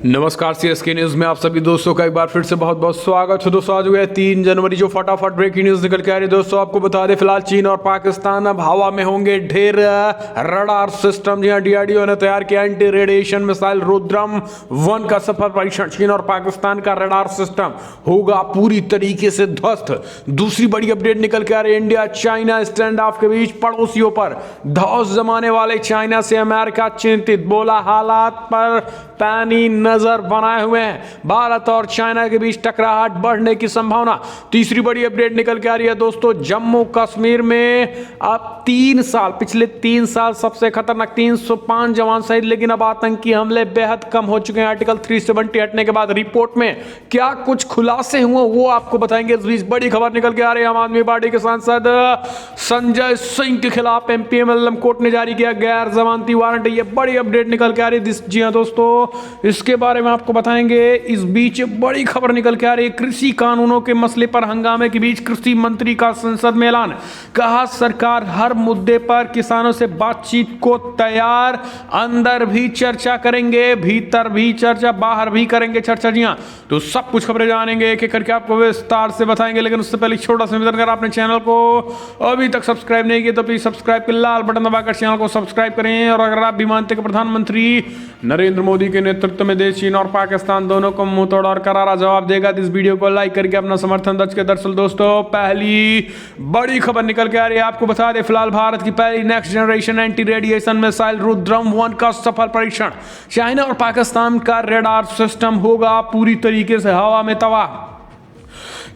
नमस्कार CSK news में आप सभी दोस्तों का एक बार फिर से बहुत बहुत स्वागत है। दोस्तों आज हुआ है 3 जनवरी, जो फटाफट ब्रेकिंग न्यूज निकल के आ रही है। दोस्तों आपको बता दें, फिलहाल चीन और पाकिस्तान अब हवा में होंगे ढेर रडार सिस्टम। जी हाँ, डीआरडीओ ने तैयार किया एंटी रेडिएशन मिसाइल रुद्रम-1 का सफल परीक्षण। चीन और पाकिस्तान का रडार सिस्टम होगा पूरी तरीके से ध्वस्त। दूसरी बड़ी अपडेट निकल के आ रही है, इंडिया चाइना स्टैंड ऑफ के बीच पड़ोसियों पर धौंस जमाने वाले चाइना से अमेरिका चिंतित, बोला हालात पर पैनी नजर बनाए हुए हैं। भारत और चाइना के बीच टकराहट बढ़ने की संभावना। तीसरी बड़ी अपडेट निकल के आ रही है दोस्तों, जम्मू कश्मीर में अब 3 साल, पिछले 3 साल सबसे खतरनाक 305 जवान शहीद, लेकिन अब आतंकी हमले बेहद कम हो चुके हैं। आर्टिकल 370 हटने के बाद रिपोर्ट में क्या कुछ खुलासे हुए वो आपको बताएंगे। इस बीच बड़ी खबर निकल के आ रही है, आम आदमी पार्टी के सांसद संजय सिंह के खिलाफ एमपीएमएलएम कोर्ट ने जारी किया गैर जमानती वारंट। ये बड़ी अपडेट निकल के आ रही है। जी हाँ दोस्तों, इसके बारे में आपको बताएंगे। इस बीच बड़ी खबर निकल के आ रही है, कृषि कानूनों के मसले पर हंगामे के बीच कृषि मंत्री का संसद में ऐलान। कहा सरकार हर मुद्दे पर किसानों से बातचीत को तैयार, अंदर भी चर्चा करेंगे, भीतर भी चर्चा, बाहर भी करेंगे चर्चा। जी हाँ, तो सब कुछ खबरें जानेंगे, एक एक करके आपको विस्तार से बताएंगे। लेकिन उससे पहले छोटा सा निवेदन, अगर आपने चैनल को अभी तक सब्सक्राइब नहीं किया तो प्लीज सब्सक्राइब के लाल बटन दबाकर चैनल को सब्सक्राइब करें। और अगर आप भी मानते हैं कि प्रधानमंत्री नरेंद्र मोदी के नेतृत्व में देश चीन और पाकिस्तान दोनों को मुंहतोड़ और करारा जवाब देगा, तो इस वीडियो को लाइक करके अपना समर्थन दर्ज करें। दरअसल दोस्तों, पहली बड़ी खबर निकल के आ रही है, आपको बता दें, फिलहाल भारत की पहली next generation anti radiation missile रुद्रम-1 का सफल परीक्षण। चाइना और पाकिस्तान का रडार सिस्टम होगा पूरी तरीके से हवा में तबाह।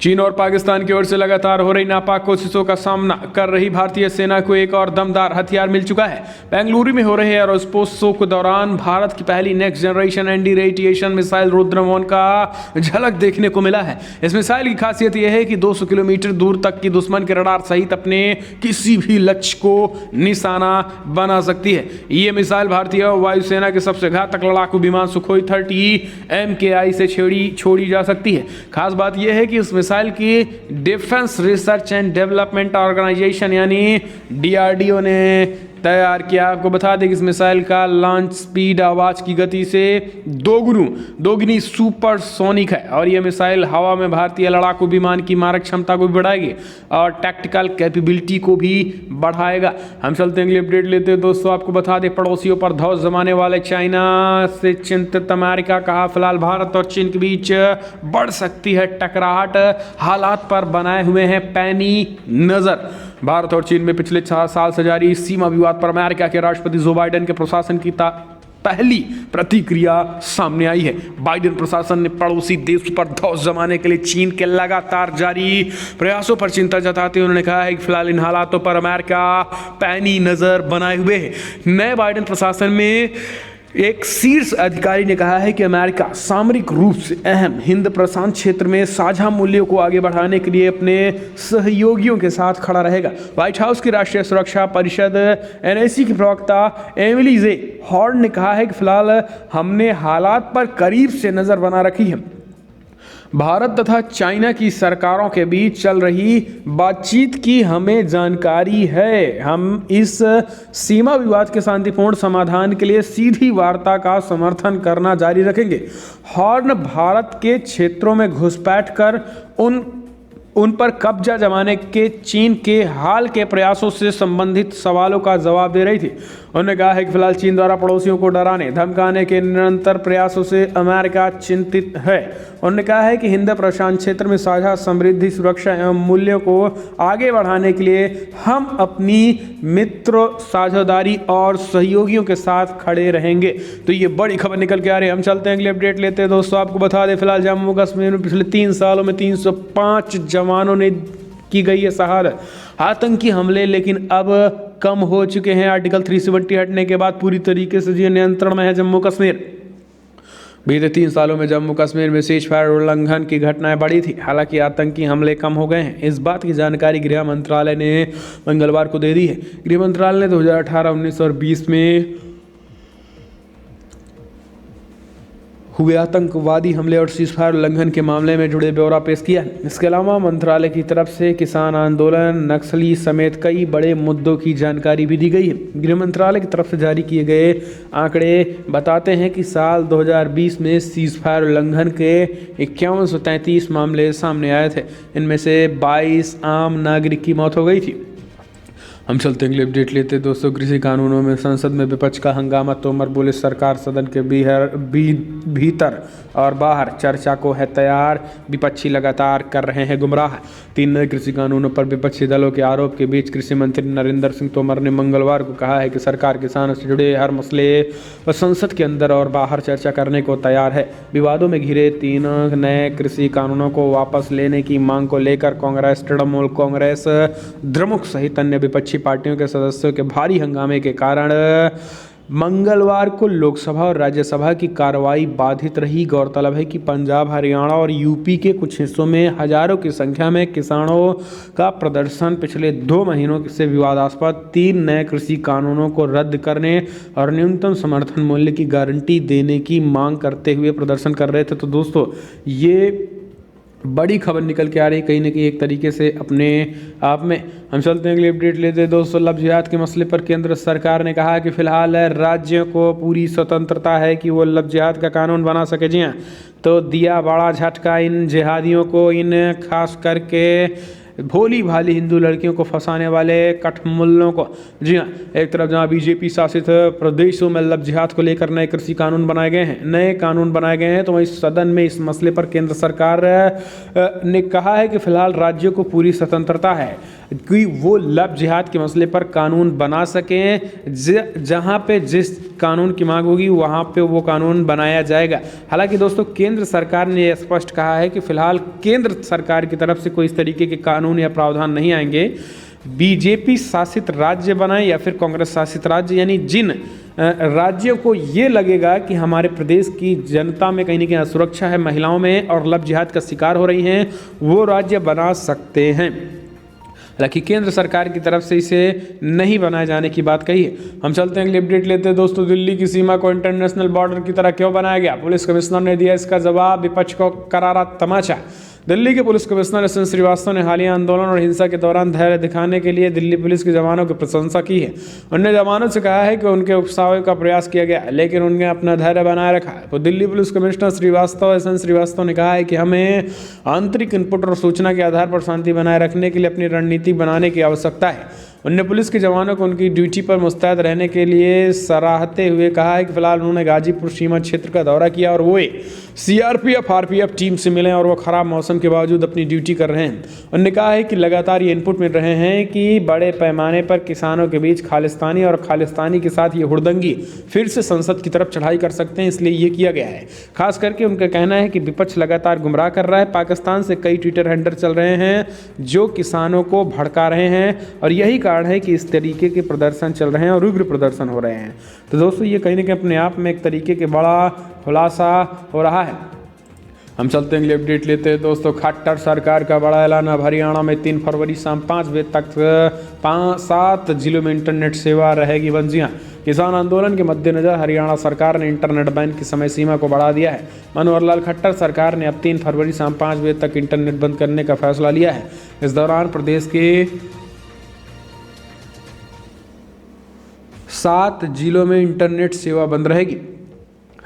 चीन और पाकिस्तान की ओर से लगातार हो रही नापाक कोशिशों का सामना कर रही भारतीय सेना को एक और दमदार हथियार मिल चुका है। बेंगलुरु में हो रहे एरोस्पेस शो के दौरान भारत की पहली next generation anti radiation missile रुद्रम-1 का झलक देखने को मिला है। इस मिसाइल की खासियत यह है कि 200 किलोमीटर दूर तक की दुश्मन के रडार सहित अपने किसी भी लक्ष्य को निशाना बना सकती है। ये मिसाइल भारतीय वायुसेना के सबसे घातक लड़ाकू विमान सुखोई 30 MKI से छोड़ी जा सकती है। खास बात यह है कि इस मिसाइल की defence research and development organisation यानी डीआरडीओ ने तैयार किया। आपको बता दें कि इस मिसाइल का लॉन्च स्पीड आवाज की गति से दोगुनी सुपरसोनिक है, और यह मिसाइल हवा में भारतीय लड़ाकू विमान की मारक क्षमता को भी बढ़ाएगी और टैक्टिकल कैपेबिलिटी को भी बढ़ाएगा। हम चलते हैं अगली अपडेट लेते हैं दोस्तों। आपको बता दें, पड़ोसियों पर धौंस जमाने वाले चाइना से चिंतित अमेरिका। कहा फिलहाल भारत और चीन के बीच बढ़ सकती है टकराहट, हालात पर बनाए हुए हैं पैनी नजर। भारत और चीन में पिछले 4 साल से जारी सीमा विवाद पर अमेरिका के राष्ट्रपति जो बाइडेन के प्रशासन की पहली प्रतिक्रिया सामने आई है। बाइडेन प्रशासन ने पड़ोसी देश पर धौंस जमाने के लिए चीन के लगातार जारी प्रयासों पर चिंता जताते हुए उन्होंने कहा है कि फिलहाल इन हालातों पर अमेरिका पैनी नजर बनाए हुए है। नए बाइडेन प्रशासन में एक शीर्ष अधिकारी ने कहा है कि अमेरिका सामरिक रूप से अहम हिंद प्रशांत क्षेत्र में साझा मूल्यों को आगे बढ़ाने के लिए अपने सहयोगियों के साथ खड़ा रहेगा। व्हाइट हाउस की राष्ट्रीय सुरक्षा परिषद NSC की प्रवक्ता एमिली जे हॉर्न ने कहा है कि फिलहाल हमने हालात पर करीब से नजर बना रखी है। भारत तथा चाइना की सरकारों के बीच चल रही बातचीत की हमें जानकारी है। हम इस सीमा विवाद के शांतिपूर्ण समाधान के लिए सीधी वार्ता का समर्थन करना जारी रखेंगे। हॉर्न भारत के क्षेत्रों में घुसपैठ कर उन पर कब्जा जमाने के चीन के हाल के प्रयासों से संबंधित सवालों का जवाब दे रही थी। उन्होंने कहा है कि फिलहाल चीन द्वारा पड़ोसियों को डराने धमकाने के निरंतर प्रयासों से अमेरिका चिंतित है। उन्होंने कहा है कि हिंद प्रशांत क्षेत्र में साझा समृद्धि, सुरक्षा एवं मूल्यों को आगे बढ़ाने के लिए हम अपनी मित्र, साझेदारी और सहयोगियों के साथ खड़े रहेंगे। तो ये बड़ी खबर निकल के आ रही है। हम चलते हैं अगली अपडेट लेते हैं दोस्तों। आपको बता दें, फिलहाल जम्मू कश्मीर में पिछले 3 सालों में 305 जवानों ने की गई है शहादत। आतंकी हमले लेकिन अब कम हो चुके हैं। आर्टिकल 370 हटने के बाद पूरी तरीके से नियंत्रण में है जम्मू कश्मीर। बीते 3 सालों में जम्मू कश्मीर में सीज फायर उल्लंघन की घटनाएं बढ़ी थी, हालांकि आतंकी हमले कम हो गए हैं। इस बात की जानकारी गृह मंत्रालय ने मंगलवार को दे दी है। गृह मंत्रालय ने 2018, 19 और 20 में हुए आतंकवादी हमले और सीजफायर उल्लंघन के मामले में जुड़े ब्यौरा पेश किया। इसके अलावा मंत्रालय की तरफ से किसान आंदोलन, नक्सली समेत कई बड़े मुद्दों की जानकारी भी दी गई है। गृह मंत्रालय की तरफ से जारी किए गए आंकड़े बताते हैं कि साल 2020 में सीजफायर उल्लंघन के 5133 मामले सामने आए थे। इनमें से 22 आम नागरिक की मौत हो गई थी। हम चलते हैं अगले अपडेट लेते हैं दोस्तों। कृषि कानूनों में संसद में विपक्ष का हंगामा। तोमर बोले सरकार सदन के भीतर और बाहर चर्चा को है तैयार। विपक्षी लगातार कर रहे हैं गुमराह। 3 नए कृषि कानूनों पर विपक्षी दलों के आरोप के बीच कृषि मंत्री नरेंद्र सिंह तोमर ने मंगलवार को कहा है कि सरकार किसानों से जुड़े हर मसले पर संसद के अंदर और बाहर चर्चा करने को तैयार है। विवादों में घिरे 3 नए कृषि कानूनों को वापस लेने की मांग को लेकर कांग्रेस, तृणमूल कांग्रेस, द्रमुक सहित अन्य विपक्षी पार्टियों के सदस्यों के भारी हंगामे के कारण मंगलवार को लोकसभा और राज्यसभा की कार्रवाई बाधित रही। गौरतलब है कि पंजाब, हरियाणा और यूपी के कुछ हिस्सों में हजारों की संख्या में किसानों का प्रदर्शन पिछले 2 महीनों से विवादास्पद 3 नए कृषि कानूनों को रद्द करने और न्यूनतम समर्थन मूल्य की गारंटी देने की मांग करते हुए प्रदर्शन कर रहे थे। तो दोस्तों ये बड़ी खबर निकल के आ रही है कहीं ना कहीं एक तरीके से अपने आप में। हम चलते हैं अगली अपडेट लेते हैं दोस्तों। लव जिहाद के मसले पर केंद्र सरकार ने कहा कि फिलहाल राज्यों को पूरी स्वतंत्रता है कि वो लव जिहाद का कानून बना सके। जी हाँ, तो दिया बड़ा झटका इन जिहादियों को, इन खास करके भोली भाली हिंदू लड़कियों को फंसाने वाले कठमुल्लों को। जी हाँ, एक तरफ जहाँ बीजेपी शासित प्रदेशों में लव जिहाद को लेकर नए कृषि कानून बनाए गए हैं, तो वहीं सदन में इस मसले पर केंद्र सरकार ने कहा है कि फिलहाल राज्यों को पूरी स्वतंत्रता है कि वो लव जिहाद के मसले पर कानून बना सकें। जहाँ पे जिस कानून की मांग होगी वहाँ पे वो कानून बनाया जाएगा। हालांकि दोस्तों केंद्र सरकार ने यह स्पष्ट कहा है कि फिलहाल केंद्र सरकार की तरफ से कोई इस तरीके के कानून या प्रावधान नहीं आएंगे। बीजेपी शासित राज्य बनाए या फिर कांग्रेस शासित राज्य, यानी जिन राज्यों को ये लगेगा कि हमारे प्रदेश की जनता में कहीं ना कहीं असुरक्षा है, महिलाओं में, और लव जिहाद का शिकार हो रही हैं, वो राज्य बना सकते हैं। हालांकि केंद्र सरकार की तरफ से इसे नहीं बनाए जाने की बात कही है। हम चलते हैं अगली अपडेट लेते हैं दोस्तों। दिल्ली की सीमा को इंटरनेशनल बॉर्डर की तरह क्यों बनाया गया? पुलिस कमिश्नर ने दिया इसका जवाब। विपक्ष को करारा तमाचा। दिल्ली के police commissioner S N Srivastava ने हालिया आंदोलन और हिंसा के दौरान धैर्य दिखाने के लिए दिल्ली पुलिस के जवानों की प्रशंसा की है। उन्होंने जवानों से कहा है कि उनके उकसावे का प्रयास किया गया लेकिन उन्होंने अपना धैर्य बनाए रखा है। तो Delhi police commissioner Srivastava, S N Srivastava ने कहा है कि हमें आंतरिक इनपुट और सूचना के आधार पर शांति बनाए रखने के लिए अपनी रणनीति बनाने की आवश्यकता है। उन्होंने पुलिस के जवानों को उनकी ड्यूटी पर मुस्तैद रहने के लिए सराहते हुए कहा है कि फिलहाल उन्होंने गाजीपुर सीमा क्षेत्र का दौरा किया और वो सीआरपीएफ, आरपीएफ टीम से मिले और वो खराब मौसम के बावजूद अपनी ड्यूटी कर रहे हैं। उन्होंने कहा है कि लगातार ये इनपुट मिल रहे हैं कि बड़े पैमाने पर किसानों के बीच खालिस्तानी और खालिस्तानी के साथ ये हुड़दंगी फिर से संसद की तरफ चढ़ाई कर सकते हैं, इसलिए ये किया गया है। खास करके उनका कहना है कि विपक्ष लगातार गुमराह कर रहा है। पाकिस्तान से कई ट्विटर हैंडल चल रहे हैं जो किसानों को भड़का रहे हैं और यही कारण है कि इस तरीके के प्रदर्शन चल रहे हैं और उग्र प्रदर्शन हो रहे हैं। तो दोस्तों ये कहीं ना कहीं अपने आप में एक तरीके के बड़ा खुलासा हो रहा है। हम चलते हैं अगली अपडेट लेते हैं दोस्तों। खट्टर सरकार का बड़ा ऐलान। अब हरियाणा में 3 फरवरी शाम 5 बजे तक 7 जिलों में इंटरनेट सेवा रहेगी बंद। जी हाँ, किसान आंदोलन के मद्देनजर हरियाणा सरकार ने इंटरनेट बैन की समय सीमा को बढ़ा दिया है। मनोहर लाल खट्टर सरकार ने अब 3 फरवरी शाम 5 बजे तक इंटरनेट बंद करने का फैसला लिया है। इस दौरान प्रदेश के 7 जिलों में इंटरनेट सेवा बंद रहेगी।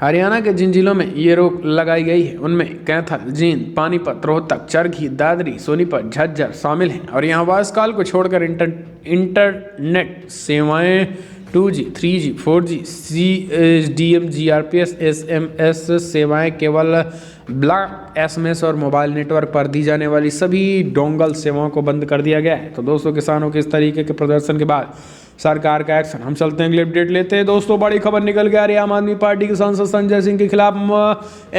हरियाणा के जिन जिलों में ये रोक लगाई गई है उनमें कैथल, जींद, पानीपत, रोहतक, चरखी, दादरी, सोनीपत, झज्जर शामिल हैं और यहाँ वायसकाल को छोड़कर इंटरनेट सेवाएं 2G, 3G, 4G, CSDM, GRPS, SMS सेवाएं केवल ब्लॉक SMS और मोबाइल नेटवर्क पर दी जाने वाली सभी डोंगल सेवाओं को बंद कर दिया गया है। तो दोस्तों किसानों के इस तरीके के प्रदर्शन के बाद सरकार का एक्शन। हम चलते हैं अगले अपडेट लेते हैं दोस्तों। बड़ी खबर निकल के आ रही है। आम आदमी पार्टी के सांसद संजय सिंह के खिलाफ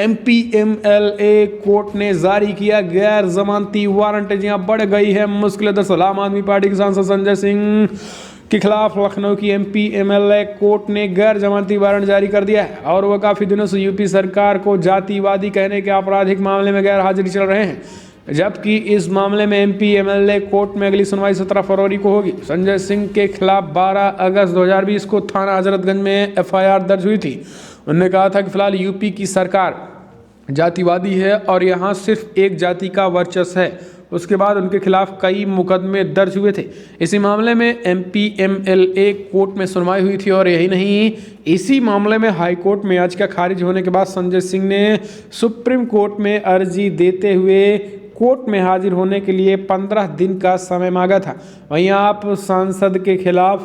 MPMLA कोर्ट ने जारी किया गैर जमानती वारंट। जहां बढ़ गई है मुश्किल। दरअसल आम आदमी पार्टी के सांसद संजय सिंह के खिलाफ लखनऊ की MPMLA कोर्ट ने गैर जमानती वारंट जारी कर दिया है और वह काफी दिनों से यूपी सरकार को जातिवादी कहने के आपराधिक मामले में गैर हाजिरी चल रहे हैं, जबकि इस मामले में MPMLA कोर्ट में अगली सुनवाई 17 फरवरी को होगी। संजय सिंह के खिलाफ 12 अगस्त 2020 को थाना हजरतगंज में FIR दर्ज हुई थी। उन्होंने कहा था कि फिलहाल यूपी की सरकार जातिवादी है और यहाँ सिर्फ एक जाति का वर्चस्व है। उसके बाद उनके खिलाफ कई मुकदमे दर्ज हुए थे। इसी मामले में MPMLA कोर्ट में सुनवाई हुई थी और यही नहीं, इसी मामले में हाई कोर्ट में याचिका खारिज होने के बाद संजय सिंह ने सुप्रीम कोर्ट में अर्जी देते हुए कोर्ट में हाजिर होने के लिए 15 दिन का समय मांगा था। वहीं आप सांसद के खिलाफ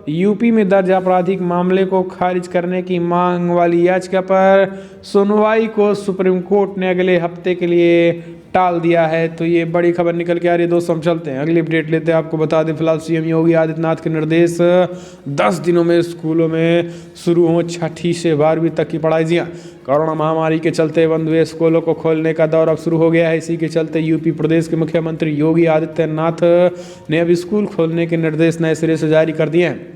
यूपी में दर्ज आपराधिक मामले को खारिज करने की मांग वाली याचिका पर सुनवाई को सुप्रीम कोर्ट ने अगले हफ्ते के लिए टाल दिया है। तो ये बड़ी खबर निकल के आ रही है दोस्तों। हम चलते हैं अगली अपडेट लेते हैं। आपको बता दें फिलहाल CM योगी आदित्यनाथ के निर्देश 10 दिनों में स्कूलों में शुरू हो 6ठी से 12वीं तक की पढ़ाई। जी हाँ, कोरोना महामारी के चलते बंद हुए स्कूलों को खोलने का दौर अब शुरू हो गया है। इसी के चलते यूपी प्रदेश के मुख्यमंत्री योगी आदित्यनाथ ने अब स्कूल खोलने के निर्देश नए सिरे से जारी कर दिए हैं।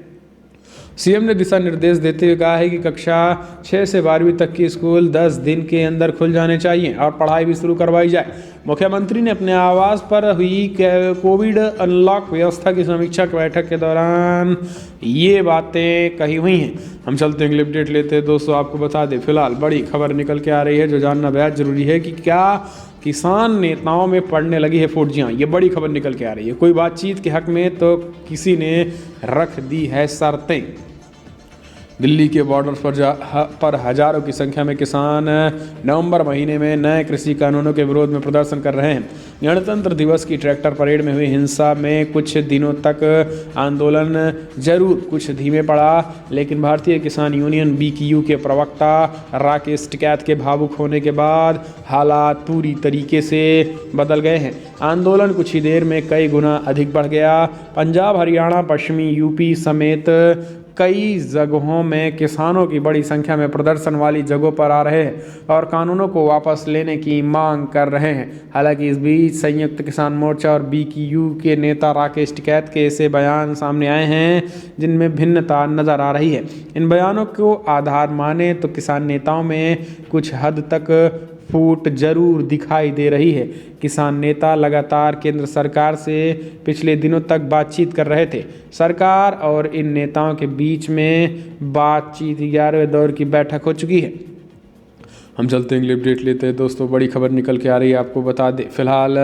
CM ने दिशा निर्देश देते हुए कहा है कि कक्षा 6 से 12वीं तक की स्कूल 10 दिन के अंदर खुल जाने चाहिए और पढ़ाई भी शुरू करवाई जाए। मुख्यमंत्री ने अपने आवास पर हुई कोविड अनलॉक व्यवस्था की समीक्षा बैठक के दौरान ये बातें कही हुई हैं। हम चलते हैं अपडेट लेते हैं दोस्तों। आपको बता दें फिलहाल बड़ी खबर निकल के आ रही है जो जानना बेहद जरूरी है कि क्या किसान नेताओं में पड़ने लगी है फूट। जी हाँ, ये बड़ी खबर निकल के आ रही है। कोई बातचीत के हक में तो किसी ने रख दी है शर्तें। दिल्ली के बॉर्डर पर हजारों की संख्या में किसान नवंबर महीने में नए कृषि कानूनों के विरोध में प्रदर्शन कर रहे हैं। गणतंत्र दिवस की ट्रैक्टर परेड में हुई हिंसा में कुछ दिनों तक आंदोलन जरूर कुछ धीमे पड़ा, लेकिन भारतीय किसान यूनियन BKU के प्रवक्ता राकेश टिकैत के भावुक होने के बाद हालात पूरी तरीके से बदल गए हैं। आंदोलन कुछ ही देर में कई गुना अधिक बढ़ गया। पंजाब, हरियाणा, पश्चिमी UP समेत कई जगहों में किसानों की बड़ी संख्या में प्रदर्शन वाली जगहों पर आ रहे हैं और कानूनों को वापस लेने की मांग कर रहे हैं। हालांकि इस बीच संयुक्त किसान मोर्चा और BKU के नेता राकेश टिकैत के ऐसे बयान सामने आए हैं जिनमें भिन्नता नजर आ रही है। इन बयानों को आधार माने तो किसान नेताओं में कुछ हद तक फूट जरूर दिखाई दे रही है। किसान नेता लगातार केंद्र सरकार से पिछले दिनों तक बातचीत कर रहे थे। सरकार और इन नेताओं के बीच में बातचीत 11वें दौर की बैठक हो चुकी है। हम चलते हैं अपडेट लेते हैं दोस्तों। बड़ी खबर निकल के आ रही है। आपको बता दें फिलहाल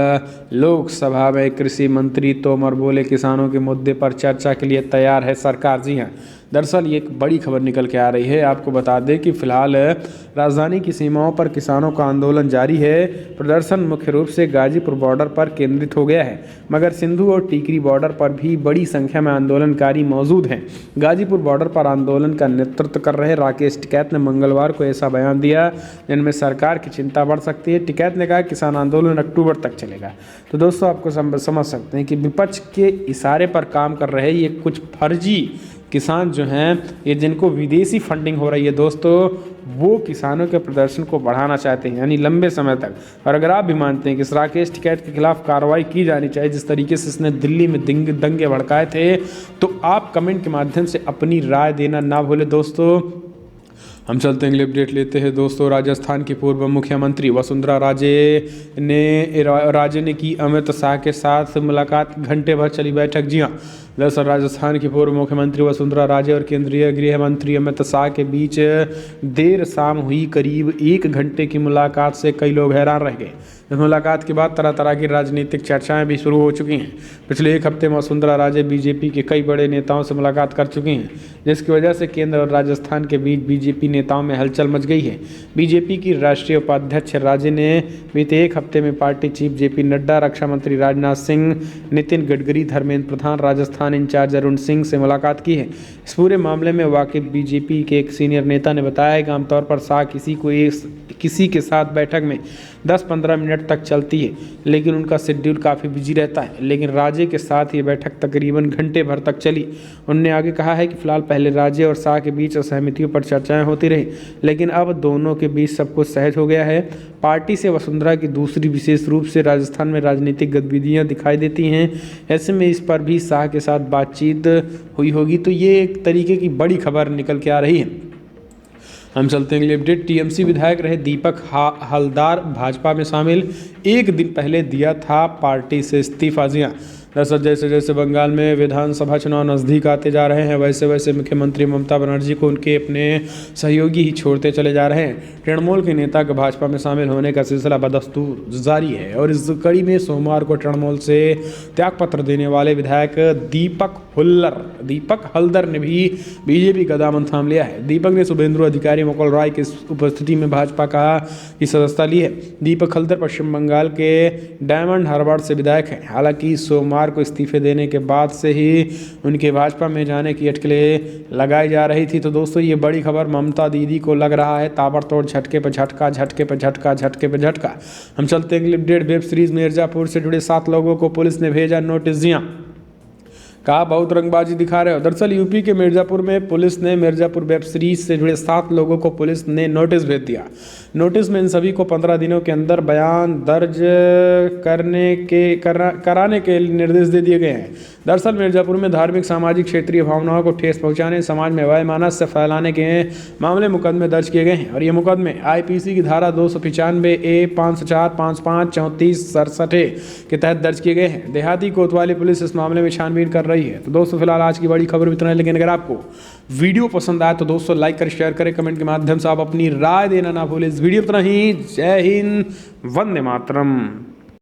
लोकसभा में कृषि मंत्री तोमर बोले किसानों के मुद्दे पर चर्चा के लिए तैयार है सरकार। जी हाँ, दरअसल ये एक बड़ी खबर निकल के आ रही है। आपको बता दें कि फिलहाल राजधानी की सीमाओं पर किसानों का आंदोलन जारी है। प्रदर्शन मुख्य रूप से गाजीपुर बॉर्डर पर केंद्रित हो गया है, मगर सिंधु और टिकरी बॉर्डर पर भी बड़ी संख्या में आंदोलनकारी मौजूद हैं। गाजीपुर बॉर्डर पर आंदोलन का नेतृत्व कर रहे राकेश टिकैत ने मंगलवार को ऐसा बयान दिया जिनमें सरकार की चिंता बढ़ सकती है। टिकैत ने कहा किसान आंदोलन अक्टूबर तक चलेगा। तो दोस्तों आपको समझ सकते हैं कि विपक्ष के इशारे पर काम कर रहे ये कुछ फर्जी किसान जो हैं, ये जिनको विदेशी फंडिंग हो रही है दोस्तों, वो किसानों के प्रदर्शन को बढ़ाना चाहते हैं यानी लंबे समय तक। और अगर आप भी मानते हैं कि इस राकेश टिकैत के खिलाफ कार्रवाई की जानी चाहिए जिस तरीके से इसने दिल्ली में दंगे भड़काए थे, तो आप कमेंट के माध्यम से अपनी राय देना ना भूलें दोस्तों। हम चलते हैं अगले अपडेट लेते हैं दोस्तों। राजस्थान की पूर्व मुख्यमंत्री वसुंधरा राजे ने की अमित शाह के साथ मुलाकात, घंटे भर चली बैठक। जी हाँ, दरअसल राजस्थान की पूर्व मुख्यमंत्री वसुंधरा राजे और केंद्रीय गृह मंत्री अमित शाह के बीच देर शाम हुई करीब 1 घंटे की मुलाकात से कई लोग हैरान रह गए। इस मुलाकात के बाद तरह तरह की राजनीतिक चर्चाएं भी शुरू हो चुकी हैं। पिछले 1 हफ्ते में वसुंधरा राजे BJP के कई बड़े नेताओं से मुलाकात कर चुकी हैं, जिसकी वजह से केंद्र और राजस्थान के बीच BJP नेताओं में हलचल मच गई है। BJP की राष्ट्रीय उपाध्यक्ष राजे ने बीते 1 हफ्ते में पार्टी चीफ JP नड्डा, रक्षा मंत्री राजनाथ सिंह, नितिन गडकरी, धर्मेंद्र प्रधान, राजस्थान इंचार्ज अरुण सिंह से मुलाकात की है। इस पूरे मामले में वाकिफ BJP के एक सीनियर नेता ने बताया कि आमतौर पर शाह किसी के साथ बैठक में 10-15 मिनट तक चलती है, लेकिन उनका शेड्यूल काफ़ी बिजी रहता है। लेकिन राजे के साथ ये बैठक तकरीबन घंटे भर तक चली। उन्होंने आगे कहा है कि फिलहाल पहले राजे और शाह के बीच असहमतियों पर चर्चाएं होती रही, लेकिन अब दोनों के बीच सब कुछ सहज हो गया है। पार्टी से वसुंधरा की दूसरी विशेष रूप से राजस्थान में राजनीतिक गतिविधियां दिखाई देती हैं। ऐसे में इस पर भी शाह के साथ बातचीत हुई होगी। तो ये एक तरीके की बड़ी खबर निकल के आ रही है। हम चलते हैं अगले अपडेट। TMC विधायक रहे दीपक हलदार भाजपा में शामिल, 1 दिन पहले दिया था पार्टी से इस्तीफा। जी हाँ, दरअसल जैसे जैसे बंगाल में विधानसभा चुनाव नज़दीक आते जा रहे हैं वैसे वैसे मुख्यमंत्री ममता बनर्जी को उनके अपने सहयोगी ही छोड़ते चले जा रहे हैं। तृणमूल के नेता के भाजपा में शामिल होने का सिलसिला बदस्तूर जारी है और इस कड़ी में सोमवार को तृणमूल से त्यागपत्र देने वाले विधायक दीपक हल्दर ने भी बीजेपी का दामन थाम लिया है। दीपक ने शुभेंदु अधिकारी मुकुल राय की उपस्थिति में भाजपा की सदस्यता ली है। दीपक हल्दर पश्चिम बंगाल के डायमंड हार्बर से विधायक हैं। हालांकि सोमवार को इस्तीफे देने के बाद से ही उनके भाजपा में जाने की अटकलें लगाई जा रही थी। तो दोस्तों ये बड़ी खबर ममता दीदी को लग रहा है ताबड़तोड़ झटके पर झटका, झटके पर झटका, झटके पर झटका। हम चलते हैं clip date. Web series Mirzapur से जुड़े 7 लोगों को पुलिस ने भेजा नोटिस दिया। कहा बहुत रंगबाजी दिखा रहे हो। दरअसल यूपी के मिर्जापुर में पुलिस ने मिर्जापुर वेब सीरीज से जुड़े 7 लोगों को पुलिस ने नोटिस भेज दिया। नोटिस में इन सभी को 15 दिनों के अंदर बयान दर्ज कराने के निर्देश दे दिए गए हैं। दरअसल मिर्जापुर में धार्मिक सामाजिक क्षेत्रीय भावनाओं को ठेस पहुंचाने, समाज में वैमनस्य फैलाने के मामले मुकदमे दर्ज किए गए हैं और ये मुकदमे आईपीसी की धारा 295A 504 55 34 67 के तहत दर्ज किए गए हैं। देहाती कोतवाली पुलिस इस मामले में छानबीन कर रही है। तो दोस्तों फिलहाल आज की बड़ी खबर इतना है, लेकिन अगर आपको वीडियो पसंद आए तो दोस्तों लाइक कर, शेयर करें, कमेंट के माध्यम से आप अपनी राय देना ना भूलें। इस वीडियो इतना ही। जय हिंद, वंदे मातरम।